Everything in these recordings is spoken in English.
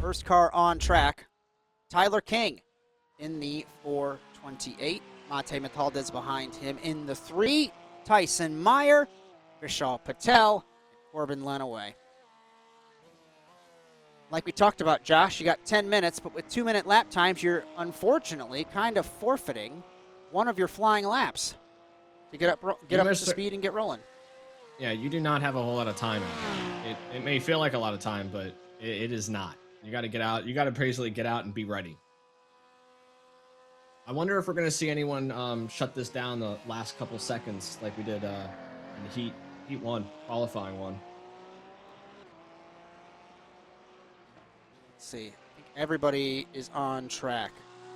First car on track, Tyler King in the 428. Mate Metaldez behind him in the 3. Tyson Meyer, Vishal Patel, Corbin Lenaway. Like we talked about, Josh, you got 10 minutes, but with 2-minute lap times, you're unfortunately kind of forfeiting one of your flying laps to get up to speed and get rolling. Yeah, you do not have a whole lot of time. It may feel like a lot of time, but it is not. You got to get out. You got to basically get out and be ready. I wonder if we're going to see anyone shut this down the last couple seconds like we did in the heat 1, qualifying 1. Let's see. I think everybody is on track.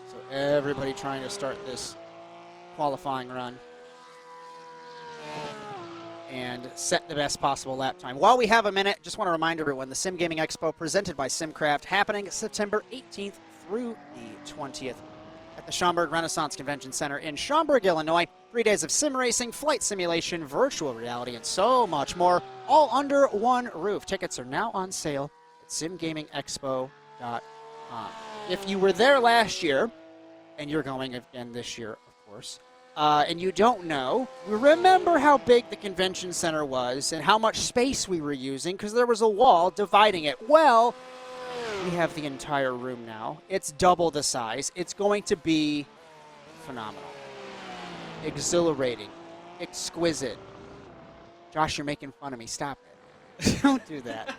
So everybody trying to start this qualifying run and set the best possible lap time. While we have a minute, just want to remind everyone, the Sim Gaming Expo presented by SimCraft happening September 18th through the 20th at the Schaumburg Convention Center in Schaumburg, Illinois. 3 days of sim racing, flight simulation, virtual reality, and so much more, all under one roof. Tickets are now on sale at simgamingexpo.com. If you were there last year, and you're going again this year, of course, and you don't know, remember how big the convention center was and how much space we were using because there was a wall dividing it. Well, we have the entire room now. It's double the size. It's going to be phenomenal. Exhilarating. Exquisite. Josh, you're making fun of me. Stop it. Don't do that.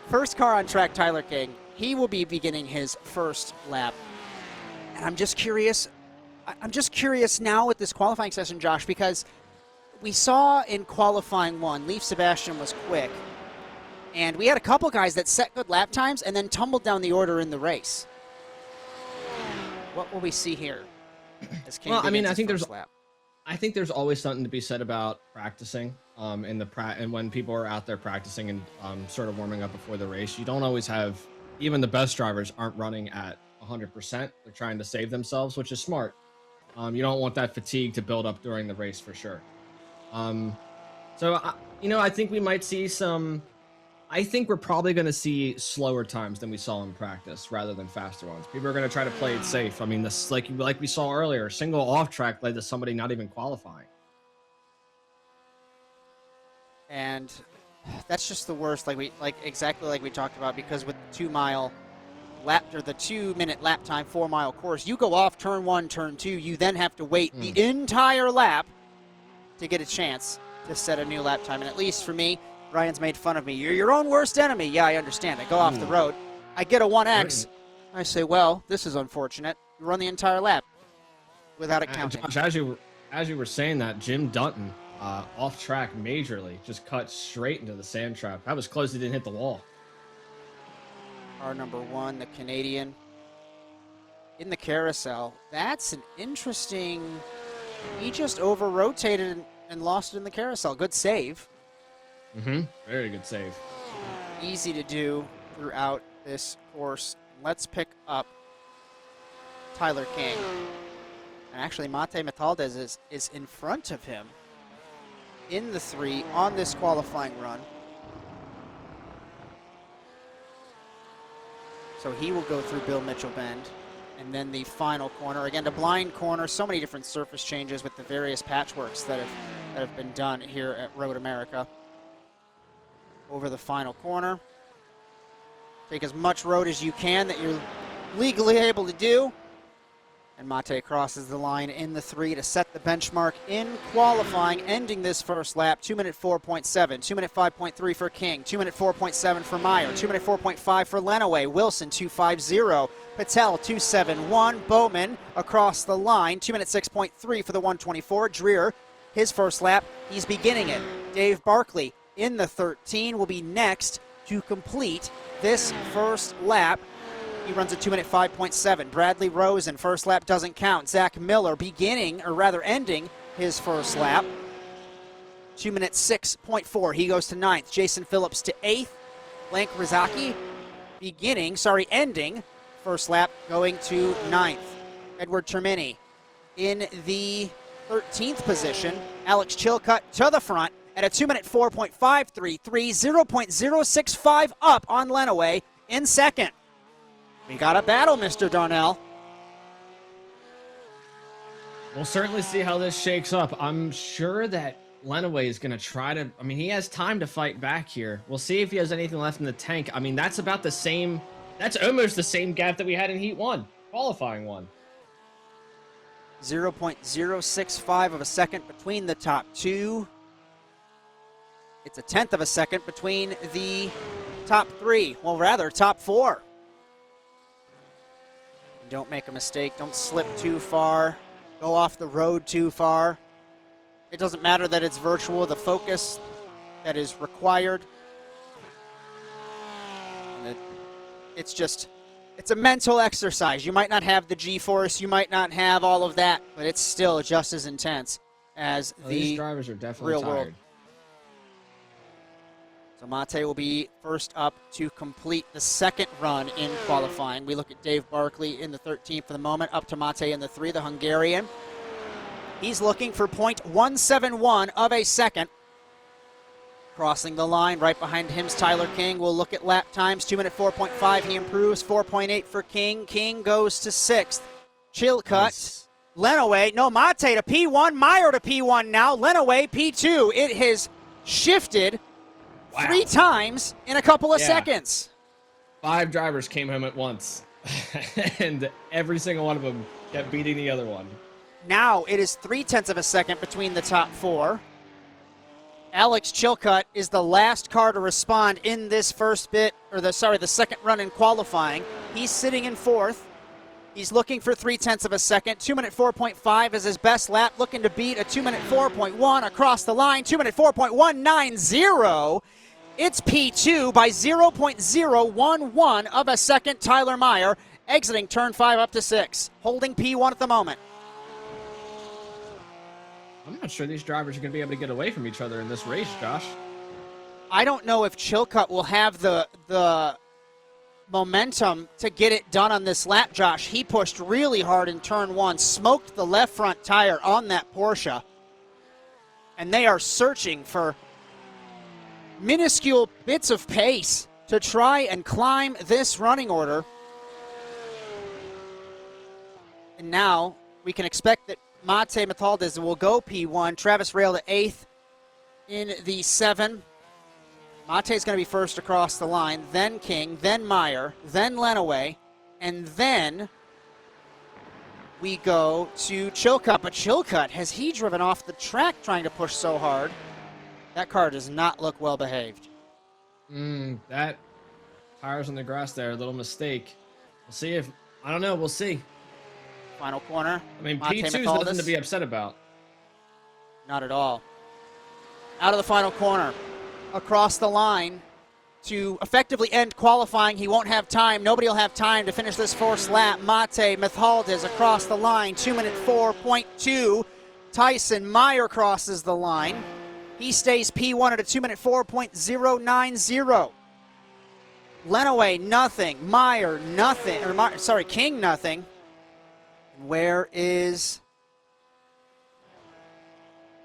First car on track, Tyler King. He will be beginning his first lap. And I'm just curious now with this qualifying session, Josh, because we saw in qualifying 1, Leaf Sebastian was quick. And we had a couple guys that set good lap times and then tumbled down the order in the race. What will we see here? Well, I mean, I think there's always something to be said about practicing. And when people are out there practicing and sort of warming up before the race, you don't always have, even the best drivers aren't running at 100%. They're trying to save themselves, which is smart. You don't want that fatigue to build up during the race for sure. I think we might see I think we're probably going to see slower times than we saw in practice rather than faster ones. People are going to try to play it safe. I mean, this like we saw earlier, a single off track led to somebody not even qualifying. And that's just the worst, exactly like we talked about, because with the 2-mile lap or the 2-minute lap time 4-mile course, you go off turn 1, turn 2, you then have to wait the entire lap to get a chance to set a new lap time. And at least for me, Ryan's made fun of me. You're your own worst enemy. Yeah, I understand. I go off the road. I get a 1X. I say, well, this is unfortunate. You run the entire lap without it counting. Josh, as you were saying that, Jim Dutton, off track majorly, just cut straight into the sand trap. That was close. He didn't hit the wall. Our number 1, the Canadian, in the carousel. That's an interesting. He just over-rotated and lost it in the carousel. Good save. Very good save. Easy to do throughout this course. Let's pick up Tyler King. And actually, Mate Metaldez is in front of him in the 3 on this qualifying run. So he will go through Bill Mitchell Bend. And then the final corner, again, a blind corner, so many different surface changes with the various patchworks that have been done here at Road America. Over the final corner. Take as much road as you can that you're legally able to do. And Mate crosses the line in the 3 to set the benchmark in qualifying, ending this first lap. 2-minute 4.7, 2-minute 5.3 for King, 2-minute 4.7 for Meyer, 2-minute 4.5 for Lenaway, Wilson 2.50, Patel 2.71, Bowman across the line, 2-minute 6.3 for the 124, Dreer, his first lap, he's beginning it. Dave Barkley in the 13 will be next to complete this first lap. He runs a 2-minute 5.7. Bradley Rosen, first lap doesn't count. Zach Miller ending his first lap. 2-minute 6.4. He goes to 9th. Jason Phillips to 8th. Blank Rizaki ending first lap, going to 9th. Edward Termini in the 13th position. Alex Chilcutt to the front at a 2-minute 4.533, 0.065 up on Lenaway in second. We got a battle, Mr. Darnell. We'll certainly see how this shakes up. I'm sure that Lenaway is going to try to, I mean, he has time to fight back here. We'll see if he has anything left in the tank. I mean, that's about the same, that's almost the same gap that we had in Heat 1, qualifying one. 0.065 of a second between the top two. It's a 1/10 of a second between the top three. Well, rather, top four. Don't make a mistake. Don't slip too far. Go off the road too far. It doesn't matter that it's virtual. The focus that is required. It's just, it's a mental exercise. You might not have the G-force. You might not have all of that, but it's still just as intense as these drivers are definitely real tired. world. So Mate will be first up to complete the second run in qualifying. We look at Dave Barkley in the 13th for the moment, up to Mate in the 3, the Hungarian. He's looking for .171 of a second. Crossing the line, right behind him's Tyler King. We'll look at lap times, 2-minute 4.5. He improves, 4.8 for King. King goes to 6th. Chilcutt. Nice. Lenaway, no, Mate to P1, Meyer to P1 now. Lenaway, P2. It has shifted 3 times in a couple of seconds. 5 drivers came home at once, and every single one of them kept beating the other one. Now it is 0.3 of a second between the top 4. Alex Chilcutt is the last car to respond in this first bit, or the second run in qualifying. He's sitting in 4th. He's looking for 0.3 of a second. 2-minute 4.5 is his best lap, looking to beat a 2-minute 4.1 across the line. 2-minute 4.190. It's P2 by 0.011 of a second. Tyler Meyer exiting turn 5 up to 6, holding P1 at the moment. I'm not sure these drivers are going to be able to get away from each other in this race, Josh. I don't know if Chilcutt will have the momentum to get it done on this lap, Josh. He pushed really hard in turn 1, smoked the left front tire on that Porsche, and they are searching for minuscule bits of pace to try and climb this running order. And now we can expect that Mate Metaldez will go P1, Travis Rail to 8th in the 7. Mate's going to be first across the line, then King, then Meyer, then Lenaway, and then we go to Chilcutt. But Chilcutt, has he driven off the track trying to push so hard? That car does not look well behaved. That tires on the grass there, a little mistake. We'll see if, I don't know, we'll see. Final corner. I mean, Mate P2's Metaldez. nothing to be upset about. Not at all. Out of the final corner. Across the line to effectively end qualifying. He won't have time. Nobody will have time to finish this first lap. Mate Metaldez across the line. 2-minute 4.2. Tyson Meyer crosses the line. He stays P1 at a 2-minute 4.090. Lenaway, nothing. Meyer, nothing. King, nothing. Where is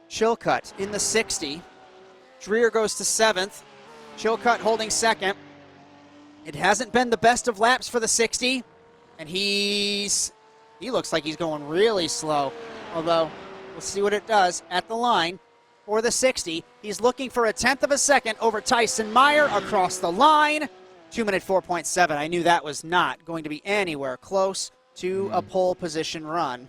Chilcutt in the 60? Dreer goes to 7th. Chilcutt holding 2nd. It hasn't been the best of laps for the 60, and he looks like he's going really slow. Although, we'll see what it does at the line for the 60. He's looking for a 1/10 of a second over Tyson Meyer across the line. 2-minute 4.7. I knew that was not going to be anywhere close to a pole position run.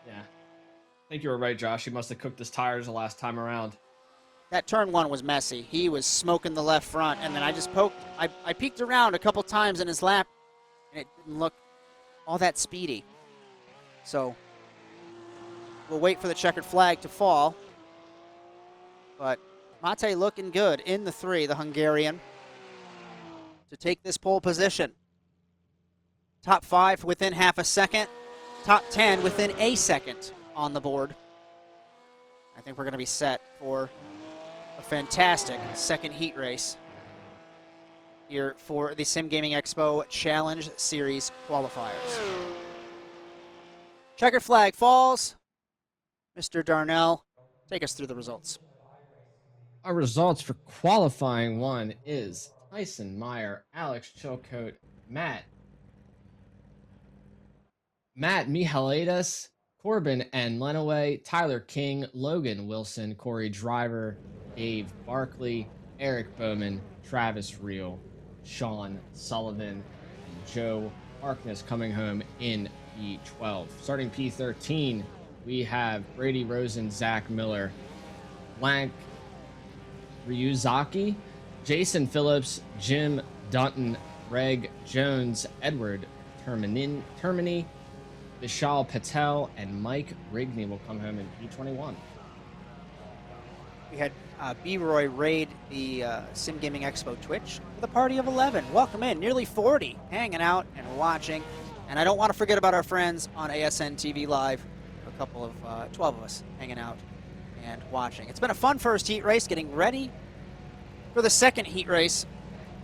Yeah. I think you were right, Josh. He must have cooked his tires the last time around. That turn 1 was messy. He was smoking the left front, and then I just I peeked around a couple times in his lap, and it didn't look all that speedy. So we'll wait for the checkered flag to fall. But Mate looking good in the 3, the Hungarian, to take this pole position. Top 5 within half a second. Top 10 within a second on the board. I think we're going to be set for a fantastic second heat race here for the Sim Gaming Expo Challenge Series qualifiers. Checkered flag falls. Mr. Darnell, take us through the results. our results for qualifying one is Tyson Meyer, Alex Chilcote, Matt Mihalaitis, Corbin and Lenaway, Tyler King, Logan Wilson, Corey Driver, Dave Barkley, Eric Bowman, Travis Reel, Sean Sullivan, and Joe Harkness coming home in P12. Starting P13, we have Brady Rosen, Zach Miller, Blank Ryuzaki, Jason Phillips, Jim Dutton, Greg Jones, Edward Termini, Vishal Patel, and Mike Rigney will come home in P21. We had B-Roy raid the Sim Gaming Expo Twitch with a party of 11. Welcome in, nearly 40, hanging out and watching. And I don't want to forget about our friends on ASN TV Live, a couple of, 12 of us hanging out and watching. It's been a fun first heat race, getting ready for the second heat race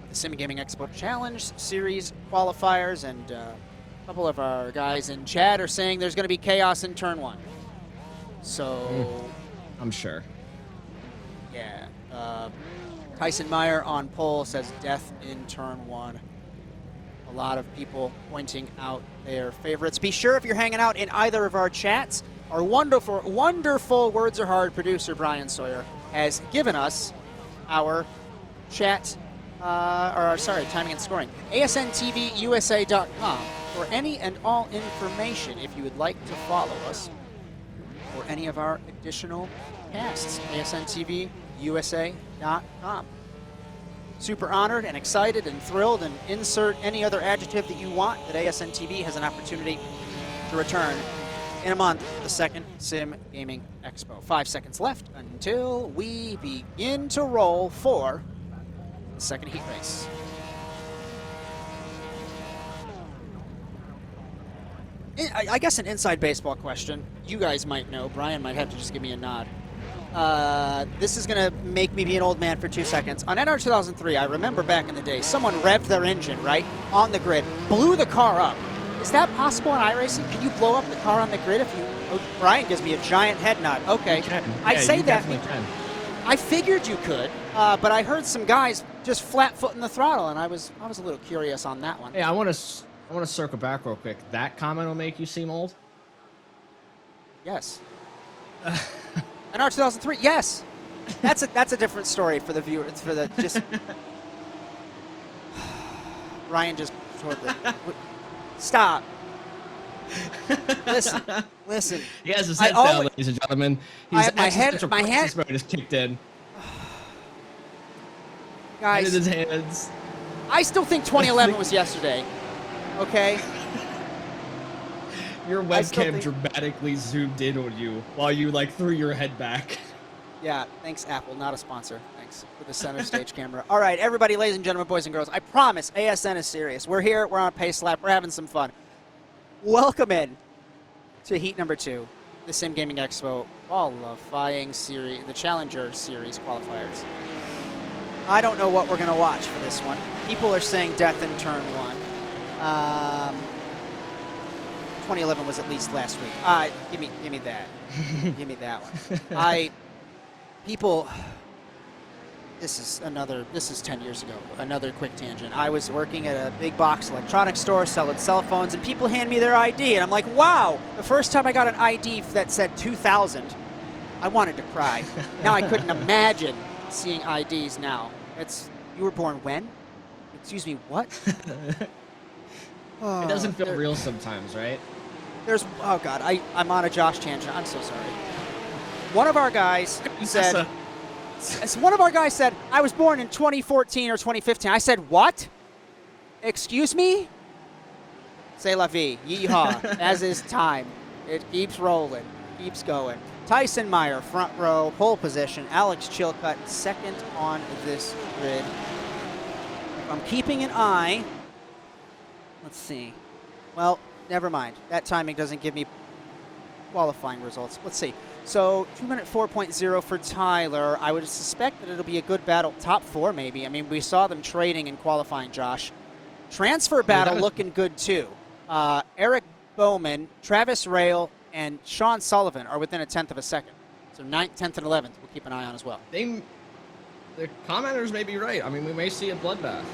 of the Sim Gaming Expo Challenge Series qualifiers, and a couple of our guys in chat are saying there's going to be chaos in turn one. So, I'm sure. Yeah. Tyson Meyer on pole says death in turn one. A lot of people pointing out their favorites. Be sure if you're hanging out in either of our chats, our wonderful Words Are Hard producer Brian Sawyer has given us our chat, timing and scoring. ASNTVUSA.com for any and all information if you would like to follow us or any of our additional casts. ASNTVUSA.com. Super honored and excited and thrilled, and insert any other adjective that you want, that ASN TV has an opportunity to return in a month, the second Sim Gaming Expo. 5 seconds left until we begin to roll for the second heat race. I guess an inside baseball question. You guys might know. Brian might have to just give me a nod. This is going to make me be an old man for 2 seconds. On NR 2003, I remember back in the day, someone revved their engine, right, on the grid, blew the car up. Is that possible in iRacing? Can you blow up the car on the grid if you... Oh, Brian gives me a giant head nod. Okay. I say that... I figured you could, but I heard some guys just flat-footing the throttle, and I was a little curious on that one. Hey, I want to circle back real quick. That comment will make you seem old? Yes. NR 2003, yes. That's a different story for the viewer. It's for the just. Ryan just stop. Listen. He has his head down, ladies and gentlemen. My hand mode is kicked in. Guys, his hands. I still think 2011 was yesterday. Okay. Your webcam dramatically zoomed in on you while you threw your head back. Yeah, thanks Apple, not a sponsor. Thanks for the center stage camera. All right, everybody, ladies and gentlemen, boys and girls, I promise ASN is serious. We're here, we're on a pace lap, we're having some fun. Welcome in to heat number 2, the Sim Gaming Expo qualifying series, the Challenger Series qualifiers. I don't know what we're going to watch for this one. People are saying death in turn 1. 2011 was at least last week. Give me that. Give me that one. This is 10 years ago. Another quick tangent. I was working at a big box electronics store selling cell phones, and people hand me their ID, and I'm like, wow, the first time I got an ID that said 2000, I wanted to cry. Now I couldn't imagine seeing IDs now. You were born when? Excuse me, what? It doesn't feel real sometimes, right? Oh God, I'm on a Josh tangent. I'm so sorry. One of our guys said, I was born in 2014 or 2015. I said, what? Excuse me? C'est la vie. Yeehaw. As is time. It keeps rolling. Keeps going. Tyson Meyer, front row, pole position. Alex Chilcutt, second on this grid. I'm keeping an eye. Let's see. Well, never mind. That timing doesn't give me qualifying results. Let's see. So 2-minute 4.0 for Tyler. I would suspect that it'll be a good battle. Top 4 maybe. I mean, we saw them trading and qualifying, Josh. Transfer battle looking good too. Eric Bowman, Travis Rail, and Sean Sullivan are within a tenth of a second. So 9th, 10th, and 11th we'll keep an eye on as well. the commenters may be right. I mean, we may see a bloodbath.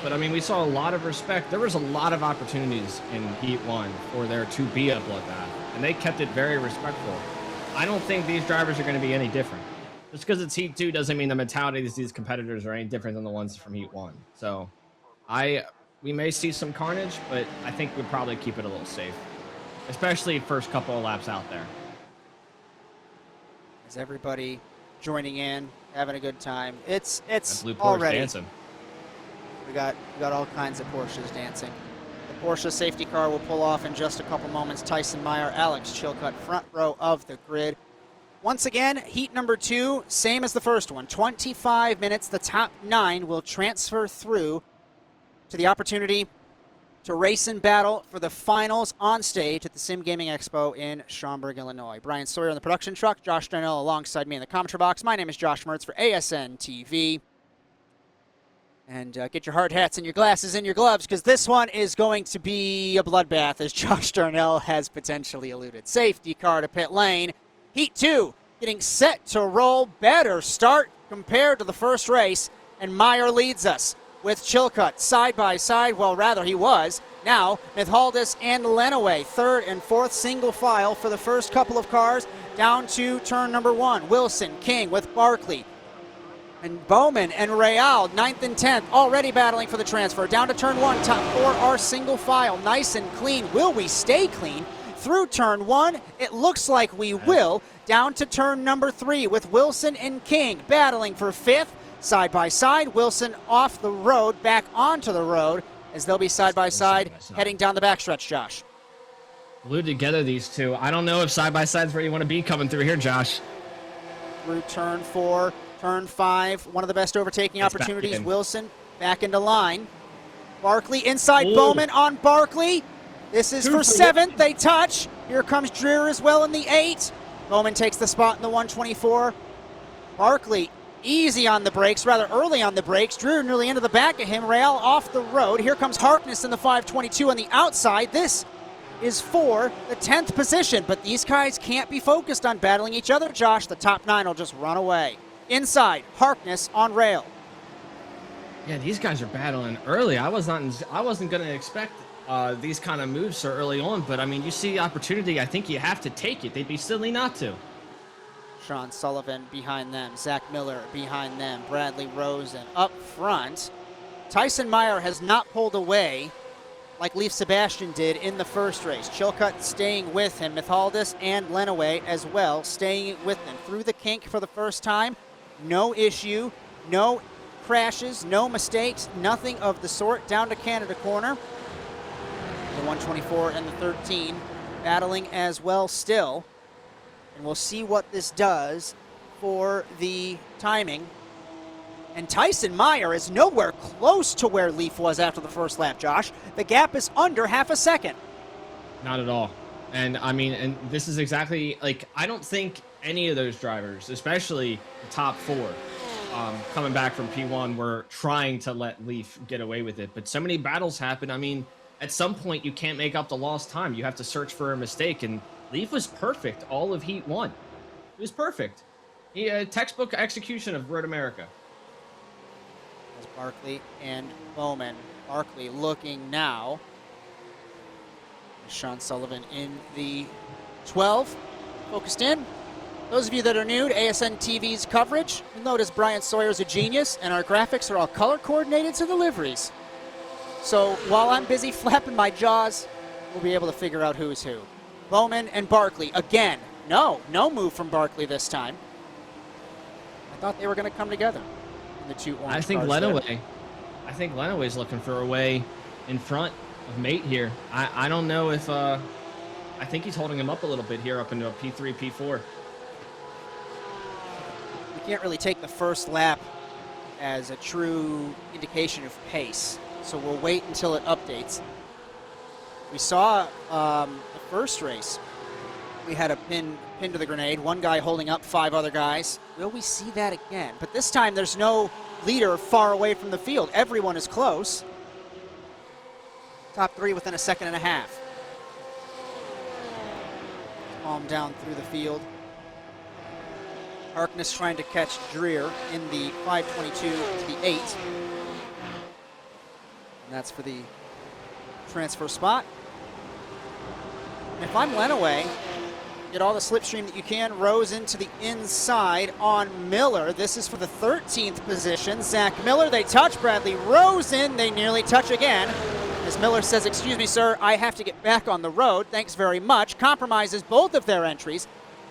But I mean, we saw a lot of respect. There was a lot of opportunities in Heat 1 for there to be a bloodbath, and they kept it very respectful. I don't think these drivers are going to be any different. Just because it's Heat 2 doesn't mean the mentality of these competitors are any different than the ones from Heat 1. So we may see some carnage, but I think we'd probably keep it a little safe, especially first couple of laps out there. Is everybody joining in, having a good time? It's Blue Porsche already dancing. We got all kinds of Porsches dancing. The Porsche safety car will pull off in just a couple moments. Tyson Meyer, Alex Chilcutt, front row of the grid. Once again, heat number 2, same as the first one. 25 minutes. The top 9 will transfer through to the opportunity to race and battle for the finals on stage at the Sim Gaming Expo in Schaumburg, Illinois. Brian Sawyer in the production truck, Josh Darnell alongside me in the commentary box. My name is Josh Mertz for ASN TV. And get your hard hats and your glasses and your gloves, because this one is going to be a bloodbath, as Josh Darnell has potentially alluded. Safety car to pit lane. Heat 2 getting set to roll. Better start compared to the first race. And Meyer leads us with Chilcutt side by side. Well, rather he was. Now, Mithaldis and Lenaway, third and fourth single file for the first couple of cars. Down to turn number 1. Wilson, King with Barkley. And Bowman and Real, 9th and 10th, already battling for the transfer. Down to turn 1, top 4 are single file, nice and clean. Will we stay clean through turn 1? It looks like we will. Down to turn number 3 with Wilson and King battling for 5th. Side by side, Wilson off the road, back onto the road, as they'll be side by side heading down the backstretch, Josh. Glued together, these two. I don't know if side by side's where you want to be coming through here, Josh. Through turn 4. Turn 5, one of the best overtaking opportunities. Wilson back into line. Barkley inside. Ooh. Bowman on Barkley. This is for 7th. They touch. Here comes Dreer as well in the 8. Bowman takes the spot in the 124. Barkley easy on the brakes, rather early on the brakes. Dreer nearly into the back of him. Real off the road. Here comes Harkness in the 522 on the outside. This is for the 10th position, but these guys can't be focused on battling each other, Josh. The top 9 will just run away. Inside, Harkness on rail. Yeah, these guys are battling early. I wasn't going to expect these kind of moves so early on, but I mean, you see opportunity. I think you have to take it. They'd be silly not to. Sean Sullivan behind them. Zach Miller behind them. Bradley Rosen up front. Tyson Meyer has not pulled away like Leaf Sebastian did in the first race. Chilcutt staying with him. Mithaldis and Lenaway as well staying with them. Through the kink for the first time. No issue, no crashes, no mistakes, nothing of the sort. Down to Canada corner. The 124 and the 13 battling as well still. And we'll see what this does for the timing. And Tyson Meyer is nowhere close to where Leaf was after the first lap, Josh. The gap is under half a second. Not at all. And I mean, and this is exactly, like, I don't think any of those drivers, especially the top 4, coming back from P1, were trying to let Leaf get away with it. But so many battles happen. I mean, at some point, you can't make up the lost time. You have to search for a mistake. And Leaf was perfect all of Heat 1. He was perfect. He textbook execution of Road America. As Barkley and Bowman. Barkley looking now. Sean Sullivan in the 12. Focused in. Those of you that are new to ASN TV's coverage, you'll notice Brian Sawyer's a genius, and our graphics are all color coordinated to the liveries. So while I'm busy flapping my jaws, we'll be able to figure out who's who. Bowman and Barkley again. No move from Barkley this time. I thought they were going to come together in the 2 orange I think cars Lenaway's looking for a way in front of Mate here. I don't know if I think he's holding him up a little bit here up into a P3, P4. We can't really take the first lap as a true indication of pace, so we'll wait until it updates. We saw the first race. We had a pin to the grenade, one guy holding up 5 other guys. Will we see that again? But this time there's no leader far away from the field. Everyone is close. Top 3 within a second and a half. Palm down through the field. Harkness trying to catch Dreer in the 522 to the 8. And that's for the transfer spot. And if I'm Lenaway, get all the slipstream that you can. Rose into the inside on Miller. This is for the 13th position. Zach Miller, they touch. Bradley Rose in. They nearly touch again. As Miller says, excuse me, sir, I have to get back on the road. Thanks very much. Compromises both of their entries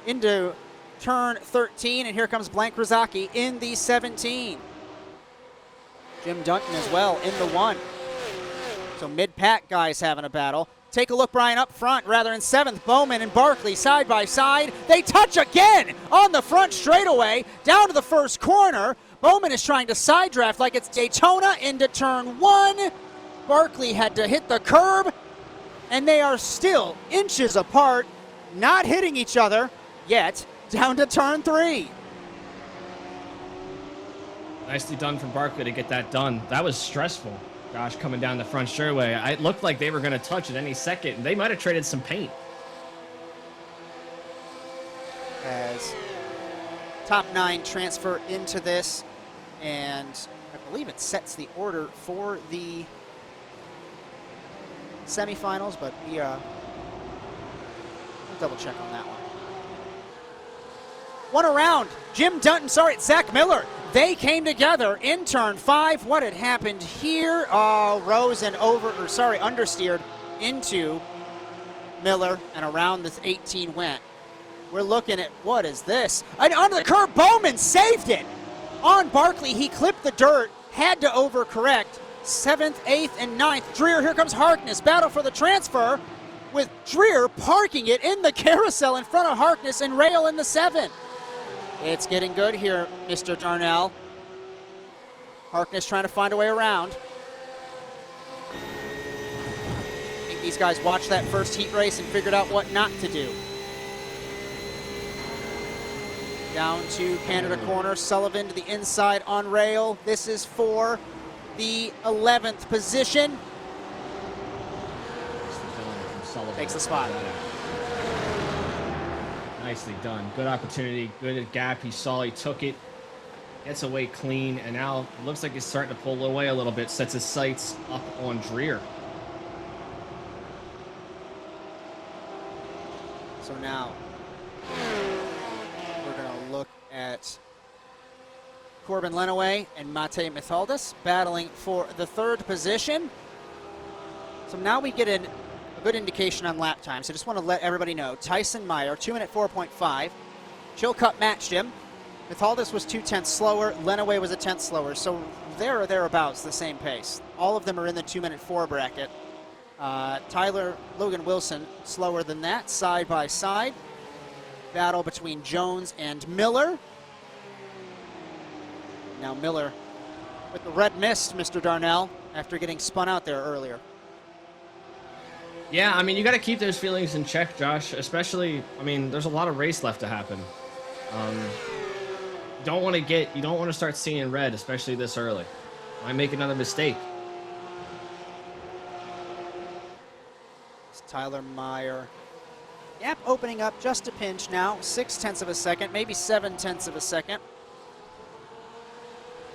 into turn 13. And here comes Blank Razaki in the 17. Jim Dunton as well in the 1. So mid-pack guys having a battle. Take a look, Brian, up front, rather in 7th. Bowman and Barkley side by side. They touch again on the front straightaway, down to the first corner. Bowman is trying to side draft like it's Daytona into turn 1. Barkley had to hit the curb, and they are still inches apart, not hitting each other yet, down to turn 3. Nicely done from Barkley to get that done. That was stressful. Josh coming down the front straightaway. It looked like they were going to touch at any second, and they might have traded some paint. As top 9 transfer into this, and I believe it sets the order for the semifinals, but we'll double check on that one. One around, Jim Dunton, Zach Miller. They came together in turn 5. What had happened here? Rose and understeered into Miller, and around this 18 went. We're looking at, what is this? And under the curb, Bowman saved it. On Barkley, he clipped the dirt, had to overcorrect. 7th, 8th, and 9th. Dreer, here comes Harkness. Battle for the transfer with Dreer parking it in the carousel in front of Harkness and Rail in the 7. It's getting good here, Mr. Darnell. Harkness trying to find a way around. I think these guys watched that first heat race and figured out what not to do. Down to Canada corner. Sullivan to the inside on Rail. This is for the 11th position. Takes the spot. Nicely done. Good opportunity. Good gap. He saw. He took it. Gets away clean. And now it looks like he's starting to pull away a little bit. Sets his sights up on Dreer. So now we're going to look at Corbin Lenaway and Mate Mithaldis battling for the 3rd position. So now we get a good indication on lap time. So just want to let everybody know. Tyson Meyer, 2-minute 4.5. Chilcutt matched him. Mithaldis was 2/10 slower. Lenaway was a 10th slower. So there or thereabouts the same pace. All of them are in the 2-minute 4 bracket. Tyler Logan Wilson slower than that, side by side. Battle between Jones and Miller. Now Miller with the red mist, Mr. Darnell, after getting spun out there earlier. Yeah, I mean, you got to keep those feelings in check, Josh, especially, I mean, there's a lot of race left to happen. You don't want to start seeing red, especially this early. Might make another mistake. It's Tyler Meyer. Gap opening up just a pinch now, 0.6 of a second, maybe 0.7 of a second.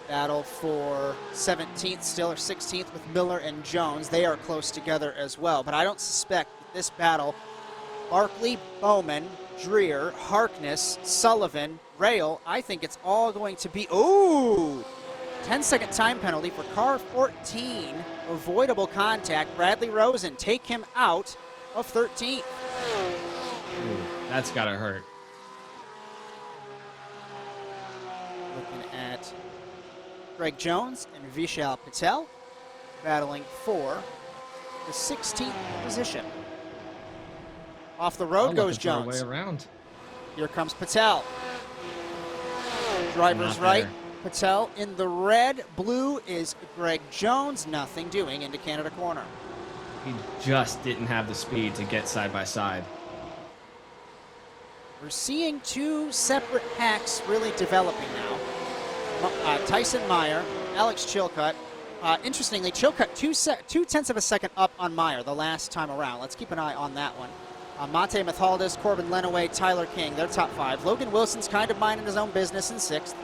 Battle for 17th still, or 16th with Miller and Jones. They are close together as well, but I don't suspect that this battle, Barkley, Bowman, Dreer, Harkness, Sullivan, Rail, I think it's all going to be, 10-second time penalty for car 14, avoidable contact. Bradley Rosen take him out of 13th. Ooh, that's gotta hurt. Looking at Greg Jones and Vishal Patel battling for the 16th position. Off the road goes Jones. Way around. Here comes Patel. Driver's right. Patel in the red. Blue is Greg Jones. Nothing doing into Canada corner. He just didn't have the speed to get side by side. We're seeing 2 separate packs really developing now. Tyson Meyer, Alex Chilcutt. Interestingly, Chilcutt 0.2 of a second up on Meyer the last time around. Let's keep an eye on that one. Monte Mathaldis, Corbin Lenaway, Tyler King, they're top 5. Logan Wilson's kind of minding his own business in 6th.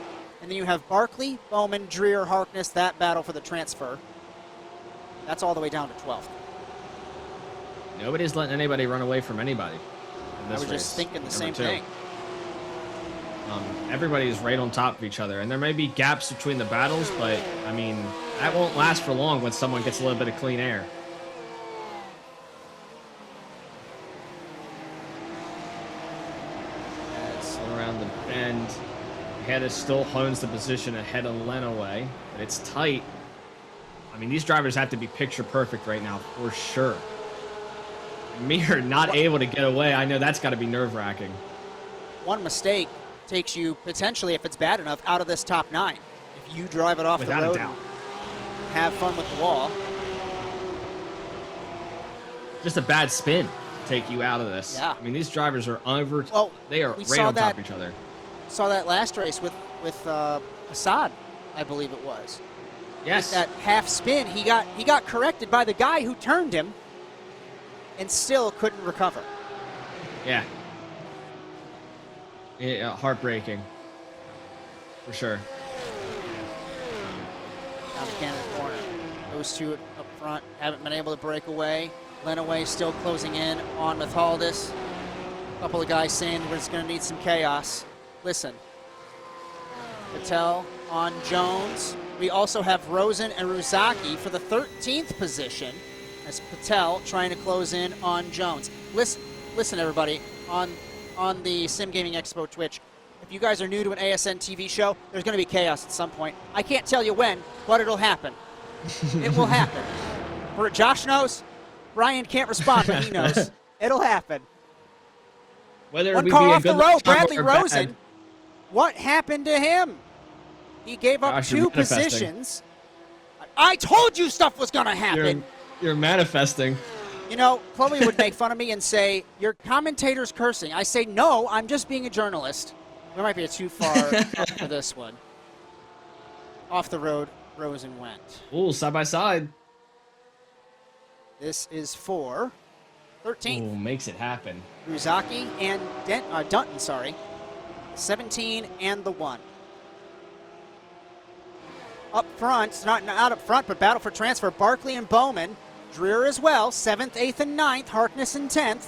And then you have Barkley, Bowman, Dreer, Harkness, that battle for the transfer. That's all the way down to 12th. Nobody's letting anybody run away from anybody. I was just thinking the same thing. Everybody's right on top of each other, and there may be gaps between the battles, but I mean, that won't last for long when someone gets a little bit of clean air. Still around the bend. Hedda still hones the position ahead of Lenaway, but it's tight. I mean, these drivers have to be picture perfect right now for sure. Mir not able to get away. I know that's got to be nerve-wracking. One mistake takes you potentially, if it's bad enough, out of this top 9. If you drive it off the road, without a doubt, have fun with the wall. Just a bad spin to take you out of this. Yeah. I mean, these drivers are they are right on top of each other. Saw that last race with Assad, I believe it was. Yes. With that half spin, he got corrected by the guy who turned him, and still couldn't recover. Yeah. Heartbreaking. For sure. Down the Canada corner. Those two up front haven't been able to break away. Lenaway still closing in on Mathaldis. A couple of guys saying we're just going to need some chaos. Listen. Patel on Jones. We also have Rosen and Ruzaki for the 13th position. As Patel trying to close in on Jones. Listen, everybody, on the Sim Gaming Expo Twitch, if you guys are new to an ASN TV show, there's going to be chaos at some point. I can't tell you when, but it'll happen. It will happen. Josh knows. Brian can't respond, but he knows. It'll happen. Whether one we car be a off the good road, Bradley or Rosen. bad. What happened to him? He gave up Gosh, 2 positions. I told you stuff was going to happen. You're manifesting. You know, Chloe would make fun of me and say, your commentator's cursing. I say, no, I'm just being a journalist. We might be too far up for this one. Off the road, Rosen went. Ooh, side by side. This is for 13th. Ooh, makes it happen. Ruzaki and Dunton, 17 and the 1. Up front, not up front, but battle for transfer, Barkley and Bowman. Dreer as well, 7th, 8th, and 9th. Harkness in 10th.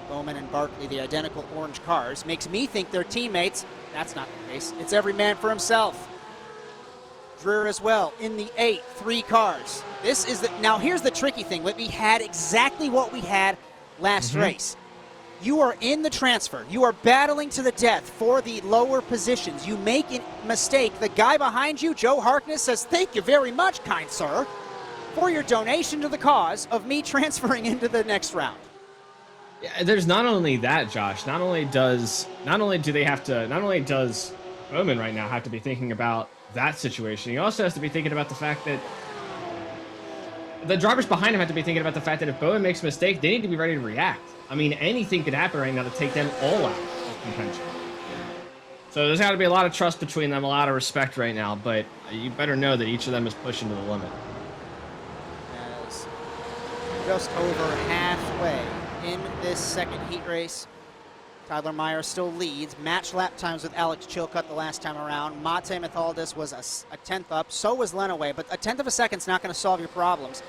Bowman and Barkley, the identical orange cars. Makes me think they're teammates. That's not the case. It's every man for himself. Dreer as well in the 8th, 3 cars. This is now here's the tricky thing. We had exactly what we had last race. You are in the transfer. You are battling to the death for the lower positions. You make a mistake. The guy behind you, Joe Harkness, says, thank you very much, kind sir, for your donation to the cause of me transferring into the next round. Yeah, there's not only that, Josh. Not only does Bowman right now have to be thinking about that situation, he also has to be thinking about the fact that the drivers behind him have to be thinking about the fact that if Bowman makes a mistake, they need to be ready to react. I mean, anything could happen right now to take them all out of contention. So there's got to be a lot of trust between them, a lot of respect right now, but you better know that each of them is pushing to the limit. As just over halfway in this second heat race, Tyler Meyer still leads. Match lap times with Alex Chilcutt the last time around. Mate Mathaldis was a 10th up. So was Lenaway, but a 10th of a second's not going to solve your problems.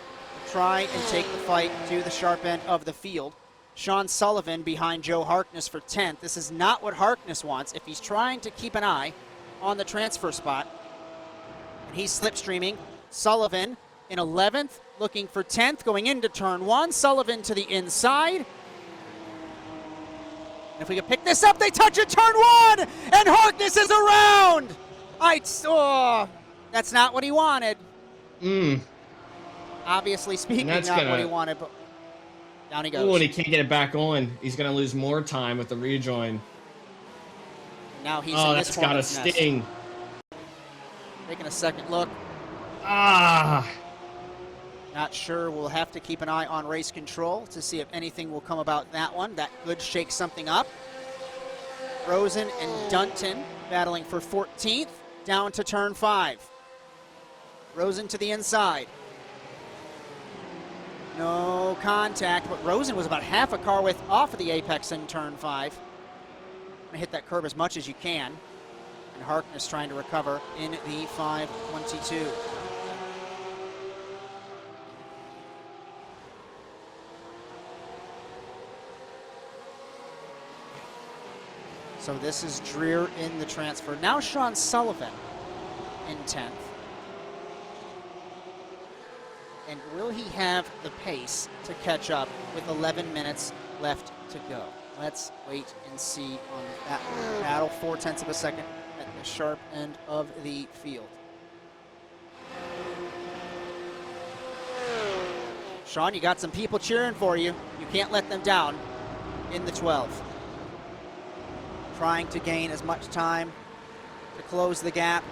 Try and take the fight to the sharp end of the field. Sean Sullivan behind Joe Harkness for 10th. This is not what Harkness wants if he's trying to keep an eye on the transfer spot. And he's slipstreaming. Sullivan in 11th, looking for 10th, going into turn 1. Sullivan to the inside. And if we could pick this up, they touch at turn 1, and Harkness is around. That's not what he wanted. Obviously speaking, not what he wanted, but down he goes. Oh, and he can't get it back on. He's going to lose more time with the rejoin. Now he's in this that's got to sting. Taking a second look. Not sure. We'll have to keep an eye on race control to see if anything will come about that one. That could shake something up. Rosen and Dunton battling for 14th down to turn 5. Rosen to the inside. No contact, but Rosen was about half a car width off of the apex in turn 5. Gonna hit that curb as much as you can. And Harkness trying to recover in the 522. So this is Dreer in the transfer. Now Sean Sullivan in 10th. And will he have the pace to catch up with 11 minutes left to go? Let's wait and see on that battle. 0.4 of a second at the sharp end of the field. Sean, you got some people cheering for you. You can't let them down in the 12. Trying to gain as much time to close the gap.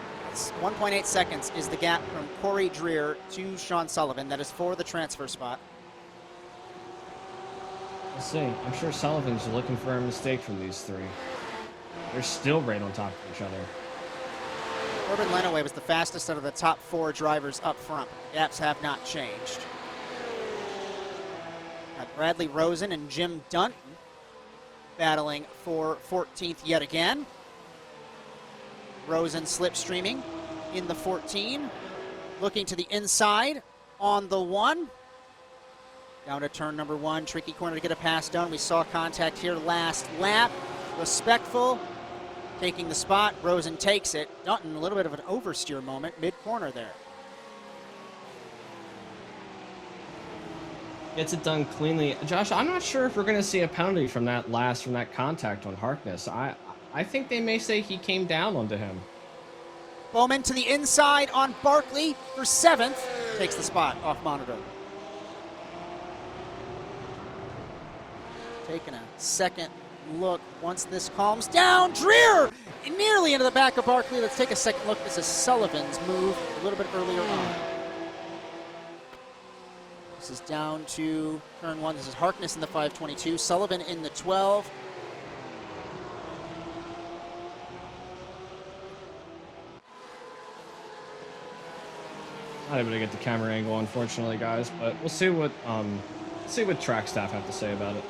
1.8 seconds is the gap from Corey Dreer to Sean Sullivan. That is for the transfer spot. Let's see. I'm sure Sullivan's looking for a mistake from these three. They're still right on top of each other. Corbin Lenaway was the fastest out of the top 4 drivers up front. Gaps have not changed. Got Bradley Rosen and Jim Dunton battling for 14th yet again. Rosen slipstreaming in the 14. Looking to the inside on the 1. Down to turn number 1. Tricky corner to get a pass done. We saw contact here last lap. Respectful. Taking the spot. Rosen takes it. Dunton, a little bit of an oversteer moment mid-corner there. Gets it done cleanly. Josh, I'm not sure if we're going to see a penalty from that contact on Harkness. I think they may say he came down onto him. Bowman to the inside on Barkley for 7th. Takes the spot off monitor. Taking a second look once this calms down. Dreer nearly into the back of Barkley. Let's take a second look. This is Sullivan's move a little bit earlier on. This is down to turn 1. This is Harkness in the 522. Sullivan in the 12. Not able to get the camera angle, unfortunately, guys, but we'll see what track staff have to say about it.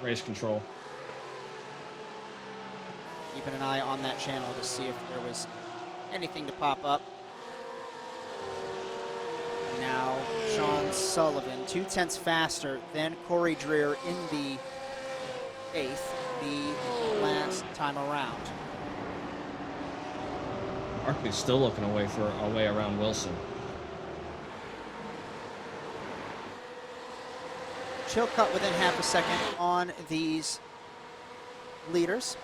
Race control. Keeping an eye on that channel to see if there was anything to pop up. Now Sean Sullivan, 0.2 faster than Corey Dreer in the 8th, the last time around. Barkley's still looking away for a way around Wilson. Chill cut within half a second on these leaders.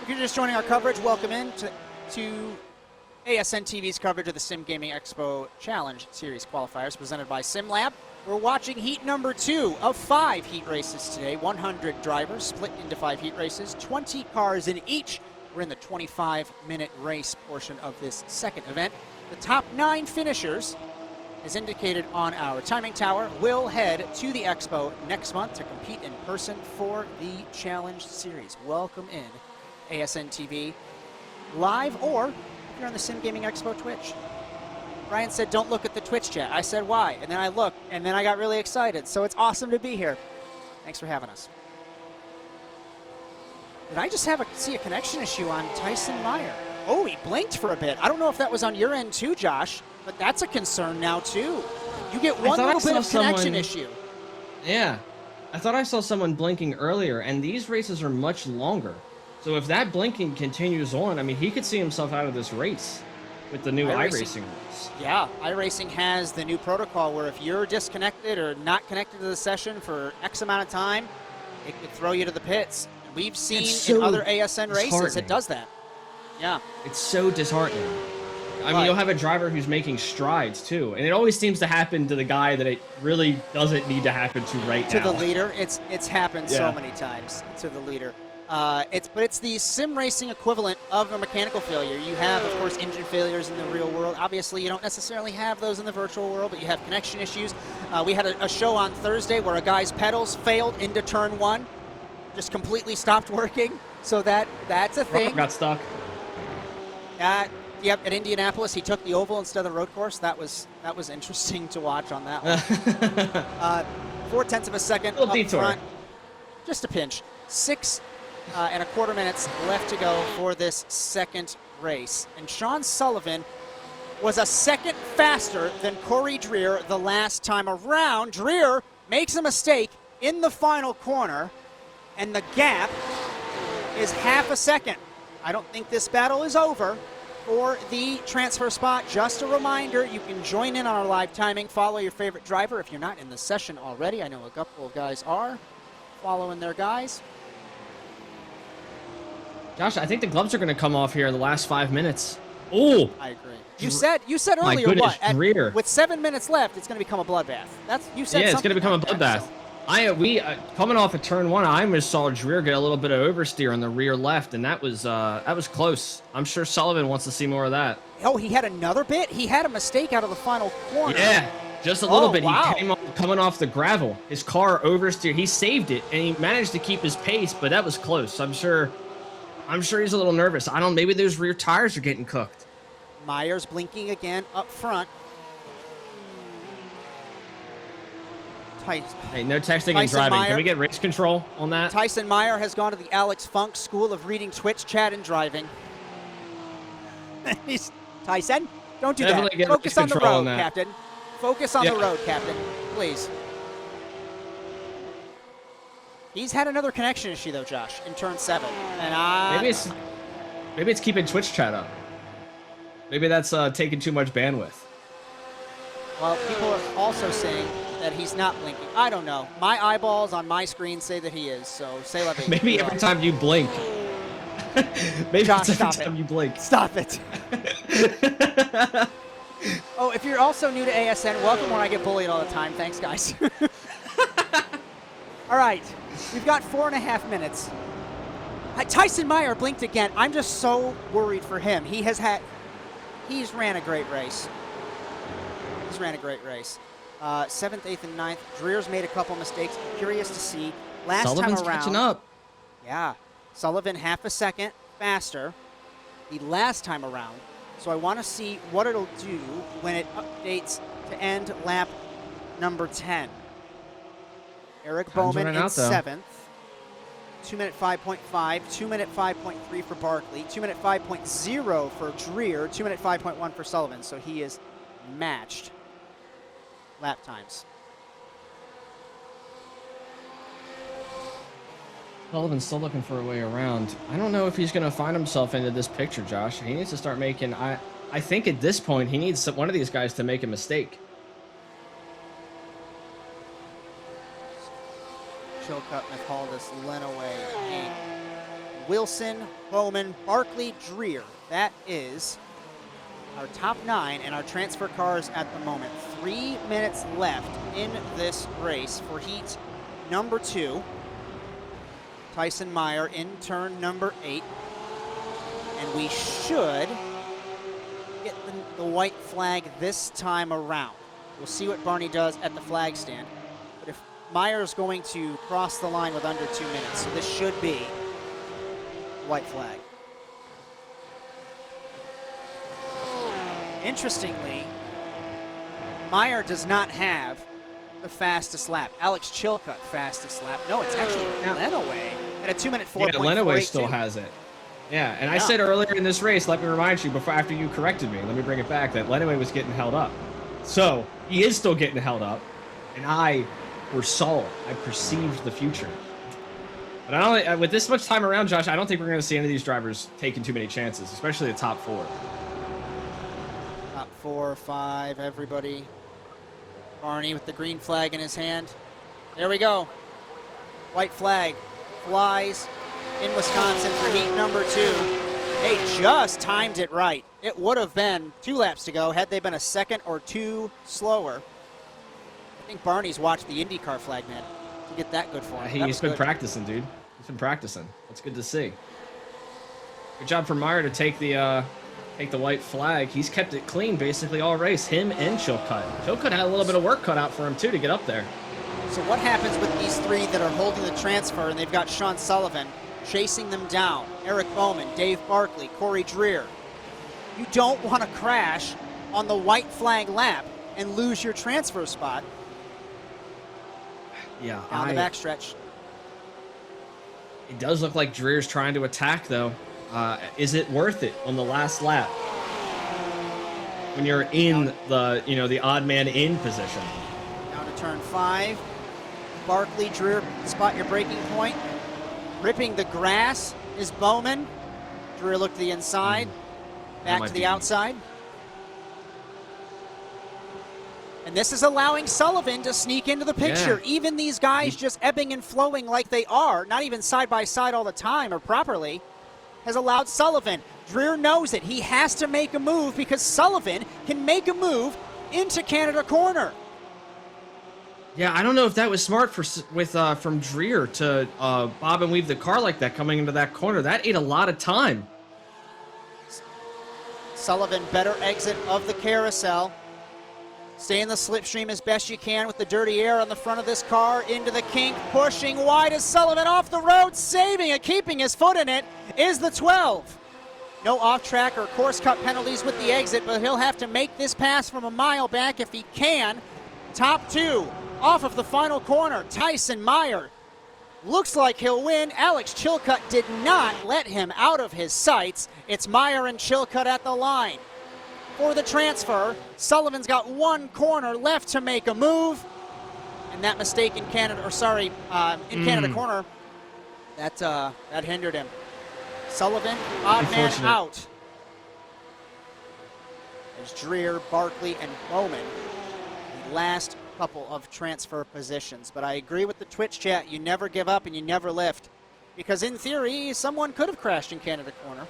If you're just joining our coverage, welcome in to ASN TV's coverage of the Sim Gaming Expo Challenge Series qualifiers presented by SimLab. We're watching heat number 2 of 5 heat races today. 100 drivers split into 5 heat races, 20 cars in each. We're in the 25-minute race portion of this second event. The top 9 finishers, as indicated on our timing tower, will head to the expo next month to compete in person for the Challenge Series. Welcome in ASN TV live, or if you're on the Sim Gaming Expo Twitch. Brian said, don't look at the Twitch chat. I said, why? And then I looked, and then I got really excited. So it's awesome to be here. Thanks for having us. Did I just see a connection issue on Tyson Meyer? Oh, he blinked for a bit. I don't know if that was on your end too, Josh, but that's a concern now too. You get one little bit of connection issue. Yeah. I thought I saw someone blinking earlier, and these races are much longer. So if that blinking continues on, I mean, he could see himself out of this race with the new iRacing rules. Yeah, iRacing has the new protocol where if you're disconnected or not connected to the session for X amount of time, it could throw you to the pits. We've seen in other ASN races it does that. Yeah. It's so disheartening. I mean, you'll have a driver who's making strides too, and it always seems to happen to the guy that it really doesn't need to happen to right now. To the leader, it's happened so many times to the leader. It's the sim racing equivalent of a mechanical failure. You have, of course, engine failures in the real world. Obviously, you don't necessarily have those in the virtual world, but you have connection issues. We had a show on Thursday where a guy's pedals failed into turn 1, just completely stopped working. So that's a thing. Got stuck. Yep, at Indianapolis, he took the oval instead of the road course. That was interesting to watch on that one. 0.4 of a second up front. Just a pinch. 6.25 minutes left to go for this second race. And Sean Sullivan was a second faster than Corey Dreer the last time around. Dreer makes a mistake in the final corner, and the gap is half a second. I don't think this battle is over for the transfer spot. Just a reminder, you can join in on our live timing. Follow your favorite driver if you're not in the session already. I know a couple of guys are following their guys. Josh, I think the gloves are going to come off here in the last 5 minutes. Oh, I agree. You said earlier goodness, what? With 7 minutes left, it's going to become a bloodbath. You said. Yeah, it's going to become a bloodbath. So. We coming off of turn 1, I almost saw Dreer get a little bit of oversteer on the rear left, and that was close. I'm sure Sullivan wants to see more of that. Oh, he had another bit. He had a mistake out of the final corner. Yeah, just a little bit. Wow. He came coming off the gravel. His car oversteered. He saved it, and he managed to keep his pace, but that was close. I'm sure he's a little nervous. Maybe those rear tires are getting cooked. Myers blinking again up front. Hey, no texting and driving. Can we get race control on that? Tyson Meyer has gone to the Alex Funk School of Reading Twitch chat and driving. Tyson, don't do that. Focus on the road, Captain. Focus on the road, Captain. Please. He's had another connection issue, though, Josh, in turn 7. And maybe it's keeping Twitch chat up. Maybe that's taking too much bandwidth. Well, people are also saying that he's not blinking. I don't know. My eyeballs on my screen say that he is, so say let me. Maybe every time you blink. Maybe Josh, every time you blink. Stop it. Oh, if you're also new to ASN, welcome when I get bullied all the time. Thanks, guys. All right. We've got 4.5 minutes. Tyson Meyer blinked again. I'm just so worried for him. He's ran a great race. 7th, 8th, and 9th. Dreer's made a couple mistakes. Curious to see. Sullivan's time around. Catching up. Yeah. Sullivan half a second faster the last time around. So I want to see what it'll do when it updates to end lap number 10. Eric Bowman in 7th. 2-minute 5.5, 2-minute 5.3 for Barkley, 2-minute 5.0 for Dreer, 2-minute 5.1 for Sullivan. So he is matched lap times. Sullivan's still looking for a way around. I don't know if he's going to find himself into this picture, Josh. He needs to start making... I think at this point, he needs one of these guys to make a mistake. Chilcutt, Mifaldis, Lenaway, Wilson, Bowman, Barkley, Dreer. That is our top 9 and our transfer cars at the moment. 3 minutes left in this race for heat number 2. Tyson Meyer in turn number 8. And we should get the white flag this time around. We'll see what Barney does at the flag stand. But if Meyer's going to cross the line with under 2 minutes, so this should be white flag. Interestingly, Meyer does not have the fastest lap. Alex Chilcutt fastest lap. No, it's actually Lenaway at a 2-minute 4.42. Yeah, Lenaway still has it. Yeah, and I said earlier in this race, let me remind you, after you corrected me, let me bring it back, that Lenaway was getting held up. So, he is still getting held up, and I saw, I perceived the future. But I don't, with this much time around, Josh, I don't think we're going to see any of these drivers taking too many chances, especially the top 4. Top 4, 5, everybody. Barney with the green flag in his hand. There we go. White flag flies in Wisconsin for heat number 2. They just timed it right. It would have been 2 laps to go had they been a second or 2 slower. I think Barney's watched the IndyCar flag, man, to get that good for him. He's been practicing, dude. He's been practicing. That's good to see. Good job for Meyer to take the white flag. He's kept it clean basically all race, him and Chilcutt. Chilcutt had a little bit of work cut out for him, too, to get up there. So what happens with these 3 that are holding the transfer, and they've got Sean Sullivan chasing them down? Eric Bowman, Dave Barkley, Corey Dreer. You don't want to crash on the white flag lap and lose your transfer spot. Yeah, on the backstretch. It does look like Dreer's trying to attack, though. Is it worth it on the last lap when you're in the odd man in position? Down to turn 5. Barkley, Dreer, spot your braking point. Ripping the grass is Bowman. Dreer looked to the inside, back to the outside. And this is allowing Sullivan to sneak into the picture. Yeah. Even these guys just ebbing and flowing like they are, not even side by side all the time or properly, has allowed Sullivan. Dreer knows it. He has to make a move because Sullivan can make a move into Canada corner. Yeah, I don't know if that was smart from Dreer to bob and weave the car like that coming into that corner. That ate a lot of time. Sullivan, better exit of the carousel. Stay in the slipstream as best you can with the dirty air on the front of this car. Into the kink, pushing wide as Sullivan off the road, saving it, keeping his foot in it, is the 12. No off-track or course cut penalties with the exit, but he'll have to make this pass from a mile back if he can. Top 2 off of the final corner. Tyson Meyer looks like he'll win. Alex Chilcutt did not let him out of his sights. It's Meyer and Chilcutt at the line. For the transfer, Sullivan's got one corner left to make a move, and that mistake in Canada corner, that hindered him. Sullivan, odd man out. There's Dreer, Barkley, and Bowman, the last couple of transfer positions. But I agree with the Twitch chat, you never give up and you never lift, because in theory, someone could have crashed in Canada corner.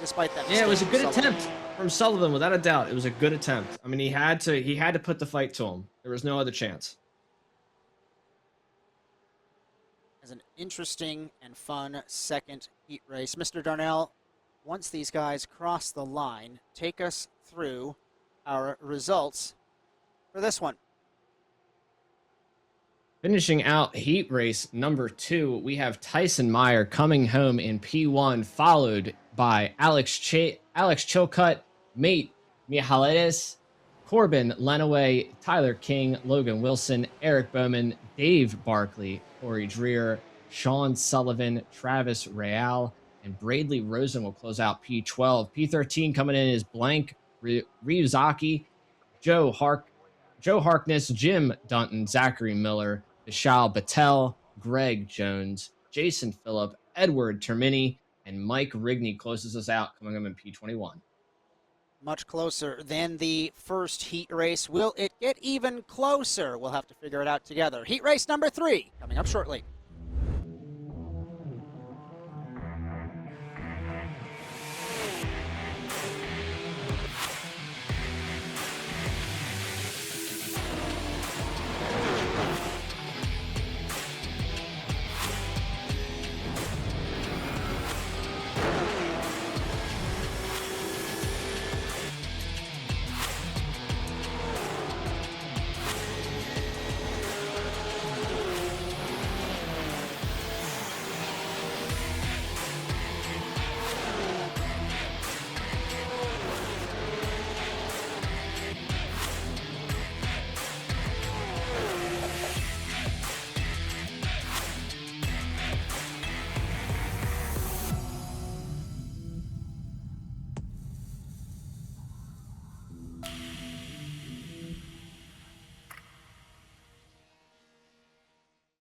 Despite that mistake. Yeah, it was a good attempt from Sullivan, without a doubt. It was a good attempt. I mean, he had to put the fight to him. There was no other chance. As an interesting and fun second heat race. Mr. Darnell, once these guys cross the line, take us through our results for this one. Finishing out heat race number 2, we have Tyson Meyer coming home in P1, followed by Alex Chilcutt, Mate Mihalides, Corbin Lenaway, Tyler King, Logan Wilson, Eric Bowman, Dave Barkley, Corey Dreer, Sean Sullivan, Travis Real, and Bradley Rosen will close out P12. P13 coming in is Blank Ryuzaki, Joe Harkness, Jim Dunton, Zachary Miller, Vishal Patel, Greg Jones, Jason Phillip, Edward Termini, and Mike Rigney closes us out, coming up in P21. Much closer than the first heat race. Will it get even closer? We'll have to figure it out together. Heat race number 3 coming up shortly.